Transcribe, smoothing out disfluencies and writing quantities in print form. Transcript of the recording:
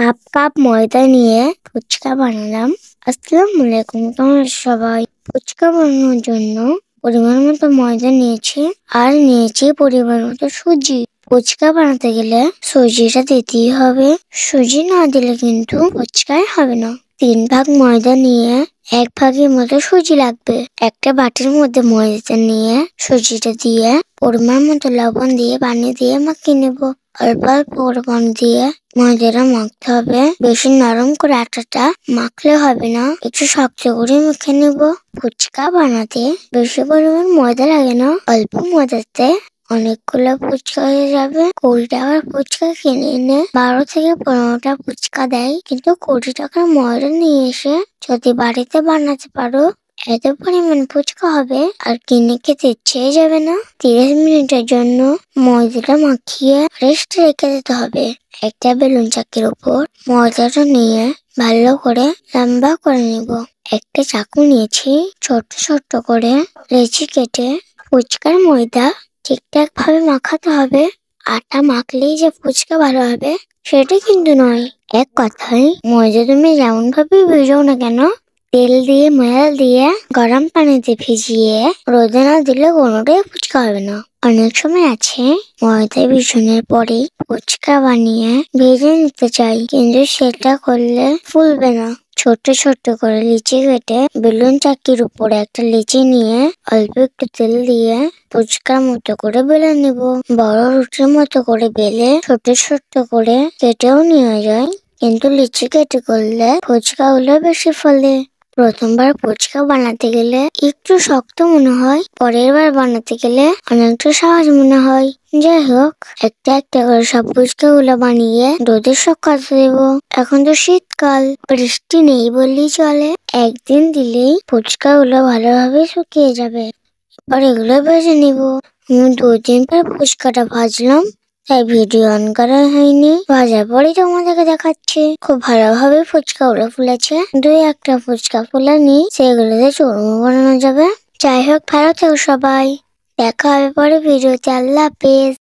Half cup ময়দা নিয়ে ফুচকা বানালাম। আসসালামু আলাইকুম, তোমরা সবাই। ফুচকা বানানোর জন্য পরিমাণ মতো ময়দা নিয়েছি আর নিয়েছি পরিমাণ মতো সুজি। ফুচকা বানাতে গেলে সুজিটা দিতেই হবে, সুজি না দিলে কিন্তু ফুচকাই হবে না। 3 ভাগ ময়দা নিয়ে 1 ভাগের মতো সুজি লাগবে। একটা বাটির মধ্যে ময়দাটা নিয়ে সুজিটা দিয়ে পরিমাণ মতো লবণ দিয়ে পানি দিয়ে মাখিয়ে নেব। অল্প অল্প করে পানি দিয়ে ময়দাটা মাখতে হবে। বেশি নরম করে আটাটা মাখলে হবে না, একটু শক্ত করে মেখে নেব। ফুচকা বানাতে বেশি পরিমাণ ময়দা লাগে না, অল্প ময়দাতে অনেকগুলো ফুচকা হয়ে যাবে। 20 টাকার ফুচকা কিনে এনে 12 থেকে 15টা ফুচকা দেয়, কিন্তু 20 টাকার ময়দা নিয়ে এসে যদি বাড়িতে বানাতে পারো এত পরিমাণ ফুচকা হবে আর কিনে খেতে ইচ্ছে যাবে না। 30 মিনিটের জন্য ময়দাটা মাখিয়ে রেস্ট রেখে দিতে হবে। একটা বেলুন চাকির উপর ময়দাটা নিয়ে ভালো করে লম্বা করে নিব। একটা চাকু নিয়েছি, ছোট ছোট করে লেচি কেটে ফুচকার ময়দা ঠিকঠাক ভাবে মাখাতে হবে। আটা মাখলেই যে ফুচকা ভালো হবে সেটা কিন্তু নয়। এক কথায় ময়দা তুমি যেমন ভাবে ভেজাও না কেন, তেল দিয়ে ময়দা দিয়ে গরম পানিতে ভিজিয়ে রোদে না দিলে কোনোটাই ফুচকা হবে না। অনেক সময় আছে ময়দা ভিজানোর পরে ফুচকা বানিয়ে ভেজে নিতে চাই, কিন্তু সেটা করলে ফুলবে না। ছোট ছোট করে লিচি কেটে বেলুন চাকির উপরে একটা লিচি নিয়ে অল্প একটু তেল দিয়ে ফুচকার মতো করে বেলে নেব। বড় রুটির মতো করে বেলে ছোট ছোট করে কেটেও নেওয়া যায়, কিন্তু লিচি কেটে করলে ফুচকা গুলো বেশি ফলে। প্রথমবার ফুচকা বানাতে গেলে একটু শক্ত মনে হয়, পরের বার বানাতে গেলে অনেকটা সহজ মনে হয়। যাই হোক, একটা একটা করে সব ফুচকা গুলো বানিয়ে রোদে শুকাতে দেবো। এখন তো শীতকাল, বৃষ্টি নেই বললেই চলে। একদিন দিলেই ফুচকা গুলো ভালোভাবে শুকিয়ে যাবে। এবার এগুলো ভেজে নিব। আমি 2-3 বার ফুচকাটা ভাজলাম, তাই ভিডিও অন করা হয়নি। ভাজার পরেই তোমাদেরকে দেখাচ্ছি। খুব ভালোভাবে ফুচকা গুলো ফুলেছে। 2-1টা ফুচকা ফুলেনি, সেগুলোতে চুরমু বানানো যাবে। যাই হোক, ভালো থেকো সবাই। দেখা হবে পরে ভিডিওতে। আল্লাহ হাফেজ।